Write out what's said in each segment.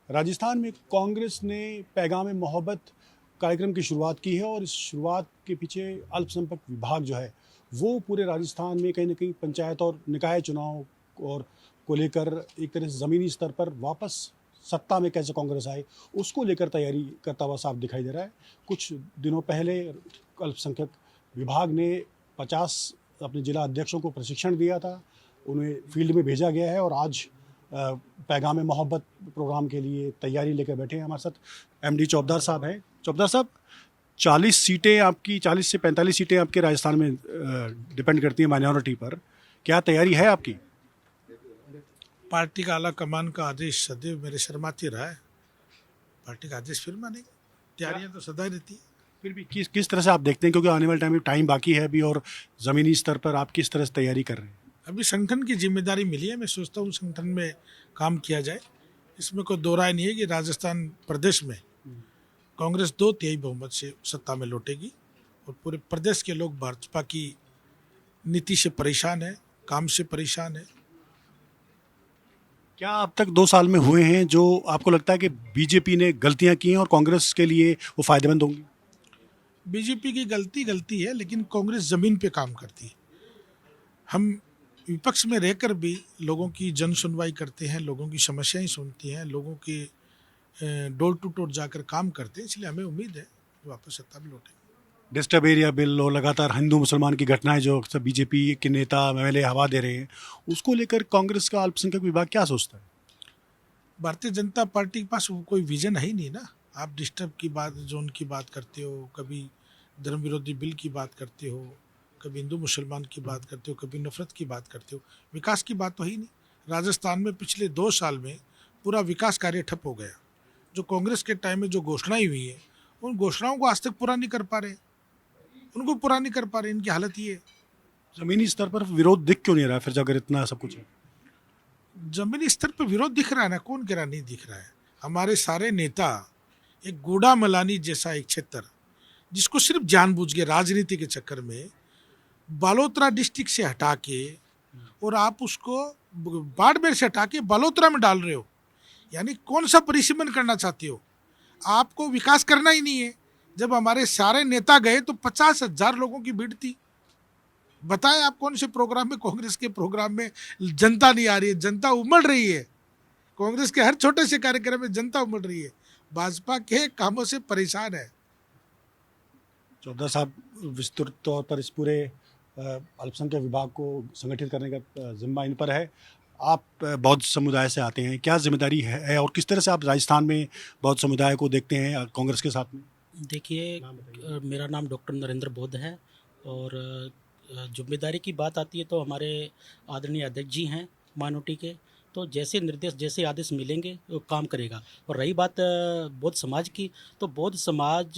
राजस्थान में कांग्रेस ने पैगाम मोहब्बत कार्यक्रम की शुरुआत की है और इस शुरुआत के पीछे अल्पसंख्यक विभाग जो है वो पूरे राजस्थान में कहीं ना कहीं पंचायत और निकाय चुनाव और को लेकर एक तरह से ज़मीनी स्तर पर वापस सत्ता में कैसे कांग्रेस आए उसको लेकर तैयारी करता हुआ साफ दिखाई दे रहा है। कुछ दिनों पहले अल्पसंख्यक विभाग ने 50 अपने जिला अध्यक्षों को प्रशिक्षण दिया था, उन्हें फील्ड में भेजा गया है और आज पैगाम मोहब्बत प्रोग्राम के लिए तैयारी लेकर बैठे हैं। हमारे साथ एमडी चौबदार साहब हैं। चौबदार साहब, 40 सीटें आपकी, 40 से 45 सीटें आपके राजस्थान में डिपेंड करती हैं माइनॉरिटी पर, क्या तैयारी है आपकी? पार्टी का आला कमान का आदेश सदैव मेरे शर्माती रहा है। पार्टी का आदेश फिर मानेंगे, तैयारियां तो सदा ही रहती है। फिर भी किस तरह से आप देखते हैं, क्योंकि आने वाले टाइम बाकी है अभी और ज़मीनी स्तर पर आप किस तरह से तैयारी कर रहे हैं? अभी संगठन की जिम्मेदारी मिली है, मैं सोचता हूँ संगठन में काम किया जाए। इसमें कोई दो राय नहीं है कि राजस्थान प्रदेश में कांग्रेस 2/3 बहुमत से सत्ता में लौटेगी और पूरे प्रदेश के लोग भाजपा की नीति से परेशान है, काम से परेशान है। क्या अब तक 2 साल में हुए हैं जो आपको लगता है कि बीजेपी ने गलतियां की हैं और कांग्रेस के लिए वो फायदेमंद होंगी? बीजेपी की गलती है, लेकिन कांग्रेस जमीन पे काम करती है। हम विपक्ष में रहकर भी लोगों की जन सुनवाई करते हैं, लोगों की समस्याएं सुनती हैं, लोगों के डोर टू डोर जाकर काम करते हैं, इसलिए हमें उम्मीद है कि वापस सत्ता में लौटेंगे। डिस्टर्ब एरिया बिल और लगातार हिंदू मुसलमान की घटनाएं जो अक्सर बीजेपी के नेता एमएलए हवा दे रहे हैं, उसको लेकर कांग्रेस का अल्पसंख्यक विभाग क्या सोचता है? भारतीय जनता पार्टी के पास कोई विजन है ही नहीं ना। आप डिस्टर्ब की बात, जोन की बात करते हो, कभी धर्म विरोधी बिल की बात करते हो, कभी हिंदू मुसलमान की बात करते हो, कभी नफरत की बात करते हो। विकास की बात तो ही नहीं। राजस्थान में पिछले 2 साल में पूरा विकास कार्य ठप हो गया। जो कांग्रेस के टाइम में जो घोषणाएं हुई है, उन घोषणाओं को आज तक पूरा नहीं कर पा रहे, उनको पूरा नहीं कर पा रहे। इनकी हालत ये है। जमीनी स्तर पर विरोध दिख क्यों नहीं रहा फिर, अगर इतना सब कुछ है? जमीनी स्तर पर विरोध दिख रहा है ना, कौन कह रहा नहीं दिख रहा है। हमारे सारे नेता एक गूढ़ा मलानी जैसा एक क्षेत्र, जिसको सिर्फ जानबूझ के राजनीति के चक्कर में बालोतरा डिस्ट्रिक्ट से हटा के और आप उसको बाड़मेर से हटा के बालोतरा में डाल रहे हो। यानी कौन सा परिसीमन करना चाहते हो? आपको विकास करना ही नहीं है। जब हमारे सारे नेता गए तो 50,000 लोगों की भीड़ थी। बताएं आप कौन से प्रोग्राम में, कांग्रेस के प्रोग्राम में जनता नहीं आ रही है? जनता उमड़ रही है। कांग्रेस के हर छोटे से कार्यक्रम में जनता उमड़ रही है। भाजपा के कामों से परेशान है। चौधरी साहब, विस्तृत तौर पर इस पूरे अल्पसंख्यक विभाग को संगठित करने का जिम्मा इन पर है। आप बौद्ध समुदाय से आते हैं, क्या जिम्मेदारी है और किस तरह से आप राजस्थान में बौद्ध समुदाय को देखते हैं कांग्रेस के साथ में? देखिए, मेरा नाम डॉक्टर नरेंद्र बौद्ध है और जिम्मेदारी की बात आती है तो हमारे आदरणीय अध्यक्ष जी हैं माइनॉरिटी के, तो जैसे निर्देश, जैसे आदेश मिलेंगे वो काम करेगा। और रही बात बौद्ध समाज की, तो बौद्ध समाज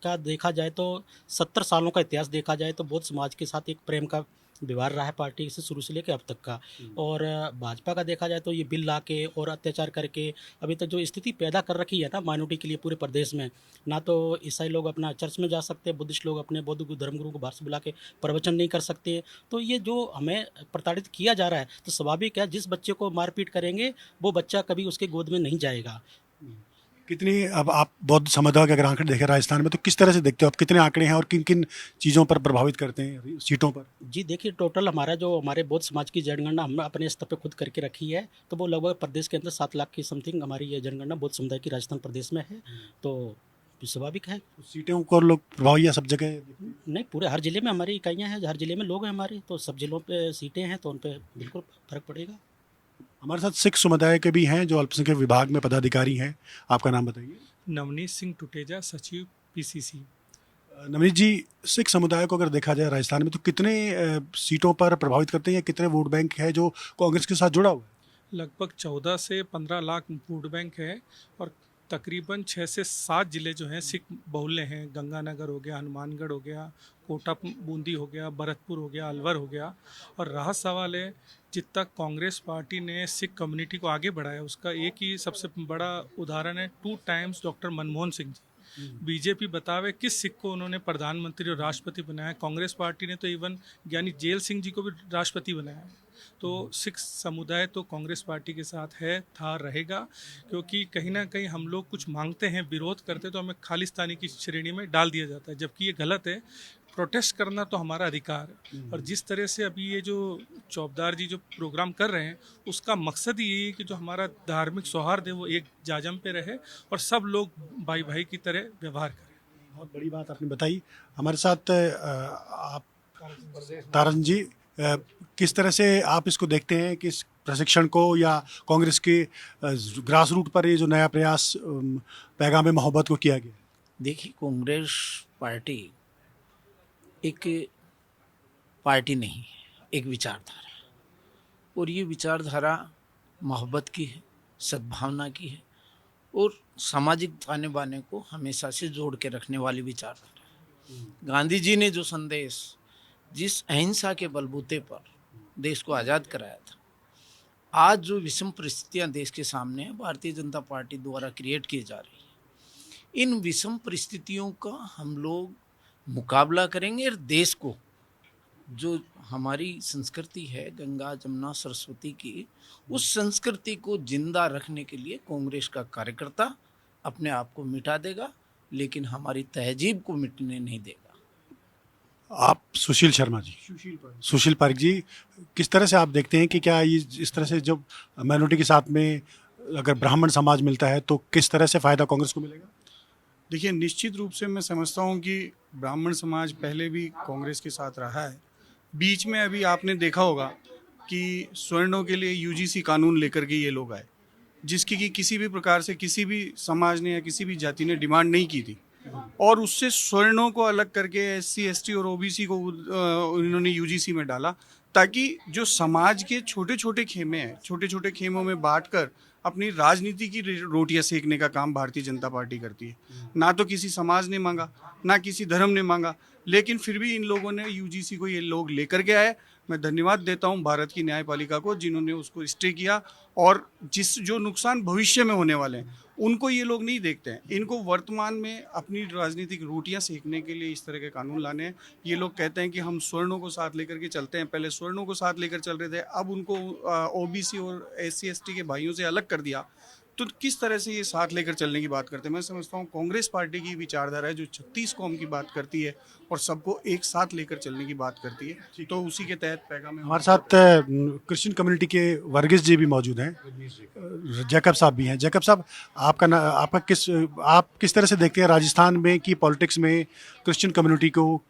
का देखा जाए तो 70 सालों का इतिहास देखा जाए तो बौद्ध समाज के साथ एक प्रेम का व्यवहार रहा है पार्टी से शुरू से लेकर अब तक का। और भाजपा का देखा जाए तो ये बिल ला के और अत्याचार करके अभी तक जो स्थिति पैदा कर रखी है ना माइनॉरिटी के लिए पूरे प्रदेश में, ना तो ईसाई लोग अपना चर्च में जा सकते, बुद्धिस्ट लोग अपने बौद्ध धर्मगुरु को बाहर से बुला के प्रवचन नहीं कर सकते। तो ये जो हमें प्रताड़ित किया जा रहा है, तो स्वाभाविक है जिस बच्चे को मारपीट करेंगे वो बच्चा कभी उसके गोद में नहीं जाएगा। कितनी, अब आप बौद्ध समुदाय के अगर आंकड़े देखें राजस्थान में तो किस तरह से देखते हो आप, कितने आंकड़े हैं और किन किन चीज़ों पर प्रभावित करते हैं सीटों पर? जी देखिए, टोटल हमारा जो हमारे बौद्ध समाज की जनगणना हमने अपने स्तर पे खुद करके रखी है, तो वो लगभग प्रदेश के अंदर 7 लाख की समथिंग हमारी ये जनगणना बौद्ध समुदाय की राजस्थान प्रदेश में है। तो स्वाभाविक है। सीटें को लोग प्रभावी या सब जगह? नहीं, पूरे हर जिले में हमारी इकाइयाँ हैं, हर जिले में लोग हैं हमारे, तो सब जिलों पे सीटें हैं तो उन पे बिल्कुल फर्क पड़ेगा। हमारे साथ सिख समुदाय के भी हैं जो अल्पसंख्यक विभाग में पदाधिकारी हैं। आपका नाम बताइए। नवनीत सिंह टुटेजा, सचिव पीसीसी। नवनीत जी, सिख समुदाय को अगर देखा जाए राजस्थान में तो कितने सीटों पर प्रभावित करते हैं या कितने वोट बैंक है जो कांग्रेस के साथ जुड़ा हुआ है? लगभग 14 से 15 लाख वोट बैंक है और तकरीबन 6 से 7 जिले जो हैं सिख बहुल्य हैं। गंगानगर हो गया, हनुमानगढ़ हो गया, कोटा बूंदी हो गया, भरतपुर हो गया, अलवर हो गया। और रहा सवाल है, जितना कांग्रेस पार्टी ने सिख कम्युनिटी को आगे बढ़ाया उसका एक ही सबसे बड़ा उदाहरण है 2 times doctor Manmohan Singh ji. BJP बतावे किस सिख को उन्होंने प्रधानमंत्री और राष्ट्रपति बनाया। कांग्रेस पार्टी ने तो इवन ज्ञानी जेल सिंह जी को भी राष्ट्रपति बनाया। तो सिख समुदाय तो कांग्रेस पार्टी के साथ है, था, रहेगा, क्योंकि कहीं ना कहीं हम लोग कुछ मांगते हैं, विरोध करते तो हमें खालिस्तानी की श्रेणी में डाल दिया जाता है, जबकि ये गलत है। प्रोटेस्ट करना तो हमारा अधिकार है। और जिस तरह से अभी ये जो चौबदार जी जो प्रोग्राम कर रहे हैं, उसका मकसद ही यही है कि जो हमारा धार्मिक सौहार्द है वो एक जाजम पे रहे और सब लोग भाई भाई की तरह व्यवहार करें। बहुत बड़ी बात आपने बताई। हमारे साथ आप तारन जी, किस तरह से आप इसको देखते हैं कि इस प्रशिक्षण को या कांग्रेस के ग्रास रूट पर ये जो नया प्रयास पैगाम मोहब्बत को किया गया? देखिए, कांग्रेस पार्टी एक पार्टी नहीं है, एक विचारधारा है। और ये विचारधारा मोहब्बत की है, सद्भावना की है और सामाजिक ताने बाने को हमेशा से जोड़ के रखने वाली विचारधारा है। गांधी जी ने जो संदेश, जिस अहिंसा के बलबूते पर देश को आज़ाद कराया था, आज जो विषम परिस्थितियां देश के सामने हैं, भारतीय जनता पार्टी द्वारा क्रिएट की जा रही है, इन विषम परिस्थितियों का हम लोग मुकाबला करेंगे और देश को, जो हमारी संस्कृति है गंगा जमुना सरस्वती की, उस संस्कृति को जिंदा रखने के लिए कांग्रेस का कार्यकर्ता अपने आप को मिटा देगा, लेकिन हमारी तहजीब को मिटने नहीं देगा। आप सुशील शर्मा जी, सुशील पारिक जी, किस तरह से आप देखते हैं कि क्या ये इस तरह से जब माइनॉरिटी के साथ में अगर ब्राह्मण समाज मिलता है तो किस तरह से फ़ायदा कांग्रेस को मिलेगा? देखिए, निश्चित रूप से मैं समझता हूँ कि ब्राह्मण समाज पहले भी कांग्रेस के साथ रहा है। बीच में अभी आपने देखा होगा कि स्वर्णों के लिए यूजीसी कानून लेकर के ये लोग आए, जिसकी कि किसी भी प्रकार से किसी भी समाज ने या किसी भी जाति ने डिमांड नहीं की थी, और उससे स्वर्णों को अलग करके एससी एसटी और ओबीसी को उन्होंने यूजीसी में डाला, ताकि जो समाज के छोटे छोटे खेमे हैं, छोटे छोटे खेमों में बांटकर अपनी राजनीति की रोटियां सेकने का काम भारतीय जनता पार्टी करती है। ना तो किसी समाज ने मांगा, ना किसी धर्म ने मांगा, लेकिन फिर भी इन लोगों ने यूजीसी को ये लोग लेकर के आए। मैं धन्यवाद देता हूं भारत की न्यायपालिका को, जिन्होंने उसको स्टे किया, और जो नुकसान भविष्य में होने वाले हैं उनको ये लोग नहीं देखते हैं। इनको वर्तमान में अपनी राजनीतिक रोटियां सेकने के लिए इस तरह के कानून लाने हैं। ये लोग कहते हैं कि हम स्वर्णों को साथ लेकर के चलते हैं, पहले स्वर्णों को साथ लेकर चल रहे थे, अब उनको ओबीसी और एससी एसटी के भाइयों से अलग कर दिया, तो किस तरह से ये साथ लेकर चलने की बात करते हैं। मैं समझता हूँ कांग्रेस पार्टी की विचारधारा है जो 36 कौम की बात करती है और सबको एक साथ लेकर चलने की बात करती है, तो उसी के तहत पैगाम। हमारे साथ क्रिश्चियन कम्युनिटी के वर्गीस जी भी मौजूद हैं, जैकब साहब भी हैं। जैकब साहब, आप किस तरह से देखते हैं राजस्थान में की पॉलिटिक्स में क्रिश्चियन कम्युनिटी को?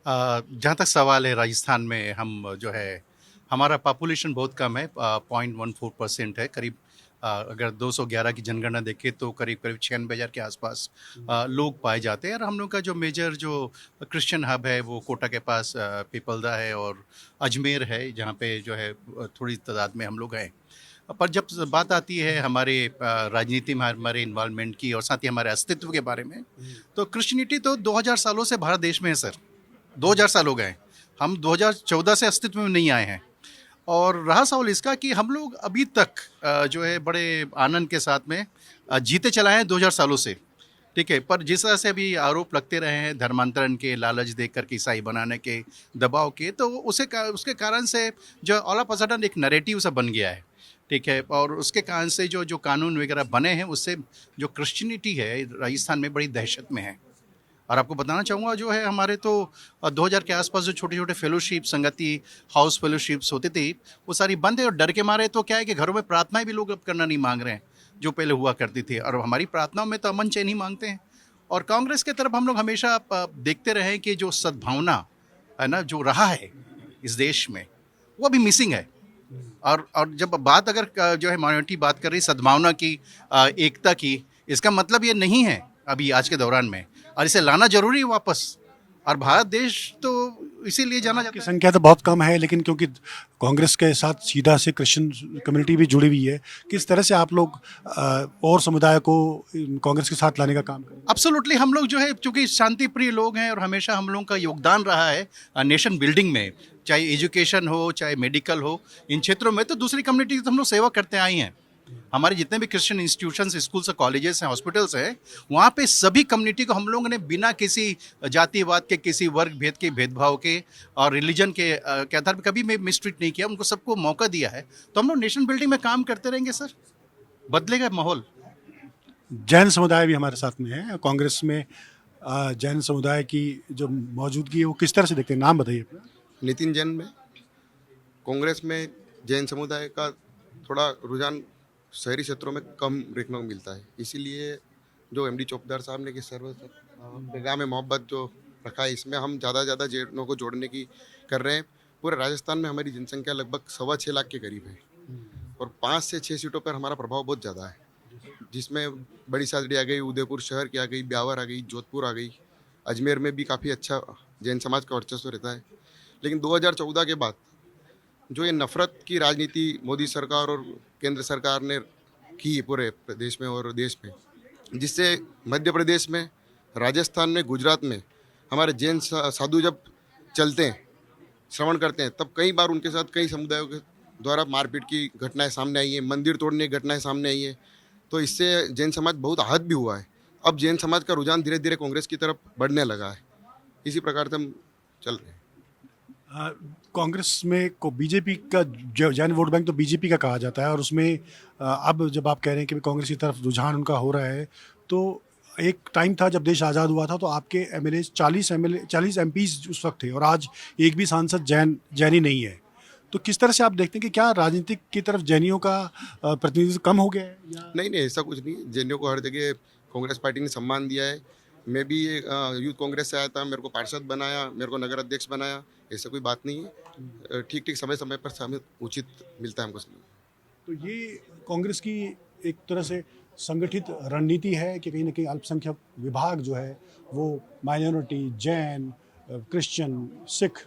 जहाँ तक सवाल है, राजस्थान में हम जो है, हमारा पॉपुलेशन बहुत कम है, 0.14% है करीब। अगर 211 की जनगणना देखें तो करीब 96,000 के आसपास लोग पाए जाते हैं। और हम लोग का जो मेजर जो क्रिश्चियन हब है वो कोटा के पास पीपलदा है और अजमेर है, जहाँ पे जो है थोड़ी तादाद में हम लोग हैं। पर जब बात आती है हमारे राजनीति में हमारे इन्वॉल्वमेंट की और साथ ही हमारे अस्तित्व के बारे में, तो क्रिश्चियनिटी तो 2000 सालों से भारत देश में है सर। 2000 साल हो गए, हम 2014 से अस्तित्व में नहीं आए हैं। और रहा सवाल इसका कि हम लोग अभी तक जो है बड़े आनंद के साथ में जीते चलाए हैं 2000 सालों से, ठीक है। पर जिस तरह से अभी आरोप लगते रहे हैं धर्मांतरण के, लालच देख करके ईसाई बनाने के, दबाव के, तो उसके कारण से जो ऑल ऑफ अ सडन एक नैरेटिव सा बन गया है, ठीक है। और उसके कारण से जो कानून वगैरह बने हैं, उससे जो क्रिश्चियनिटी है राजस्थान में बड़ी दहशत में है। और आपको बताना चाहूँगा, जो है हमारे तो 2000 के आसपास जो छोटे छोटे फेलोशिप, संगति, हाउस फेलोशिप्स होती थी, वो सारी बंद है। और डर के मारे तो क्या है कि घरों में प्रार्थनाएं भी लोग अब करना नहीं मांग रहे हैं, जो पहले हुआ करती थी। और हमारी प्रार्थनाओं में तो अमन चैन ही मांगते हैं। और कांग्रेस की तरफ हम लोग हमेशा देखते रहे कि जो सद्भावना है ना, जो रहा है इस देश में, वो अभी मिसिंग है। और जब बात अगर जो है माइनॉरिटी बात कर रही सद्भावना की, एकता की, इसका मतलब ये नहीं है अभी आज के दौरान में, और इसे लाना जरूरी है वापस। और भारत देश तो इसीलिए जाना जाता की है। संख्या तो बहुत कम है, लेकिन क्योंकि कांग्रेस के साथ सीधा से क्रिश्चियन कम्युनिटी भी जुड़ी हुई है, किस तरह से आप लोग और समुदाय को कांग्रेस के साथ लाने का काम करें? एब्सोल्युटली, हम लोग जो है चूँकि शांति प्रिय लोग हैं और हमेशा हम लोगों का योगदान रहा है नेशन बिल्डिंग में, चाहे एजुकेशन हो, चाहे मेडिकल हो, इन क्षेत्रों में तो दूसरी कम्युनिटी तो हम लोग सेवा करते आए हैं, हमारे जितने भी क्रिश्चियन इंस्टीट्यूशंस, स्कूल्स, कॉलेजेस हैं, हॉस्पिटल्स हैं, वहाँ पे सभी कम्युनिटी को हम लोगों ने बिना किसी जातिवाद के, किसी वर्ग भेद के, भेदभाव के और रिलीजन के आधार पर कभी मिसट्रीट नहीं किया। उनको सबको मौका दिया है। तो हम लोग नेशन बिल्डिंग में काम करते रहेंगे सर, बदलेगा माहौल। जैन समुदाय भी हमारे साथ में है। कांग्रेस में जैन समुदाय की जो मौजूदगी है वो किस तरह से देखते हैं? नाम बताइए अपना। नितिन जैन में कांग्रेस में जैन समुदाय का थोड़ा रुझान शहरी क्षेत्रों में कम देखने को मिलता है। इसीलिए जो एमडी चौकीदार साहब ने कि सर्व पैगाम मोहब्बत जो रखा है, इसमें हम ज़्यादा जैनों को जोड़ने की कर रहे हैं। पूरे राजस्थान में हमारी जनसंख्या लगभग 6.25 लाख के करीब है और 5 से 6 सीटों पर हमारा प्रभाव बहुत ज़्यादा है, जिसमें बड़ी सादड़ी आ गई, उदयपुर शहर की आ गई, ब्यावर आ गई, जोधपुर आ गई, अजमेर में भी काफ़ी अच्छा जैन समाज का वर्चस्व रहता है। लेकिन 2014 के बाद जो ये नफ़रत की राजनीति मोदी सरकार और केंद्र सरकार ने की पूरे प्रदेश में और देश में, जिससे मध्य प्रदेश में, राजस्थान में, गुजरात में हमारे जैन साधु जब चलते हैं, श्रवण करते हैं, तब कई बार उनके साथ कई समुदायों के द्वारा मारपीट की घटनाएं सामने आई हैं, मंदिर तोड़ने की घटनाएं सामने आई हैं। तो इससे जैन समाज बहुत आहत भी हुआ है। अब जैन समाज का रुझान धीरे धीरे कांग्रेस की तरफ बढ़ने लगा है। इसी प्रकार से हम चल रहे हैं। कांग्रेस में को बीजेपी का जैन वोट बैंक तो बीजेपी का कहा जाता है, और उसमें अब जब आप कह रहे हैं कि कांग्रेस की तरफ रुझान उनका हो रहा है, तो एक टाइम था जब देश आज़ाद हुआ था तो आपके एमएलए 40 एमपीज उस वक्त थे, और आज एक भी सांसद जैनी नहीं है। तो किस तरह से आप देखते हैं कि क्या राजनीतिक की तरफ जैनियों का प्रतिनिधित्व कम हो गया है या? नहीं, ऐसा कुछ नहीं। जैनियों को हर जगह कांग्रेस पार्टी ने सम्मान दिया है। मैं भी यूथ कांग्रेस से आया था, मेरे को पार्षद बनाया, मेरे को नगर अध्यक्ष बनाया। ऐसा कोई बात नहीं है। ठीक समय पर हमें उचित मिलता है हमको सम्मान। तो ये कांग्रेस की एक तरह से संगठित रणनीति है कि कहीं ना कहीं अल्पसंख्यक विभाग जो है वो माइनॉरिटी, जैन, क्रिश्चियन, सिख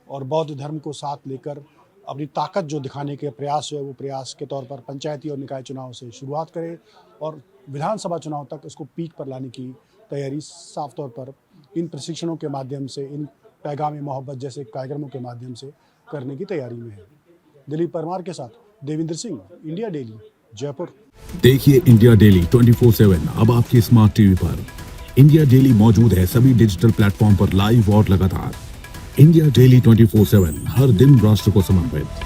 और बौद्ध धर्म को साथ लेकर अपनी ताकत जो दिखाने के प्रयास है, वो प्रयास के तौर पर पंचायती और निकाय चुनाव से शुरुआत करे और विधानसभा चुनाव तक उसको पीक पर लाने की तैयारी साफ तौर पर इन प्रशिक्षणों के माध्यम से, इन पैगाम मोहब्बत जैसे कार्यक्रमों के माध्यम से करने की तैयारी में है। दिलीप परमार के साथ देवेंद्र सिंह, इंडिया डेली, जयपुर। देखिए इंडिया डेली 24/7 अब आपके स्मार्ट टीवी पर। इंडिया डेली मौजूद है सभी डिजिटल प्लेटफॉर्म पर लाइव और लगातार। इंडिया डेली 24/7 हर दिन राष्ट्र को समर्पित।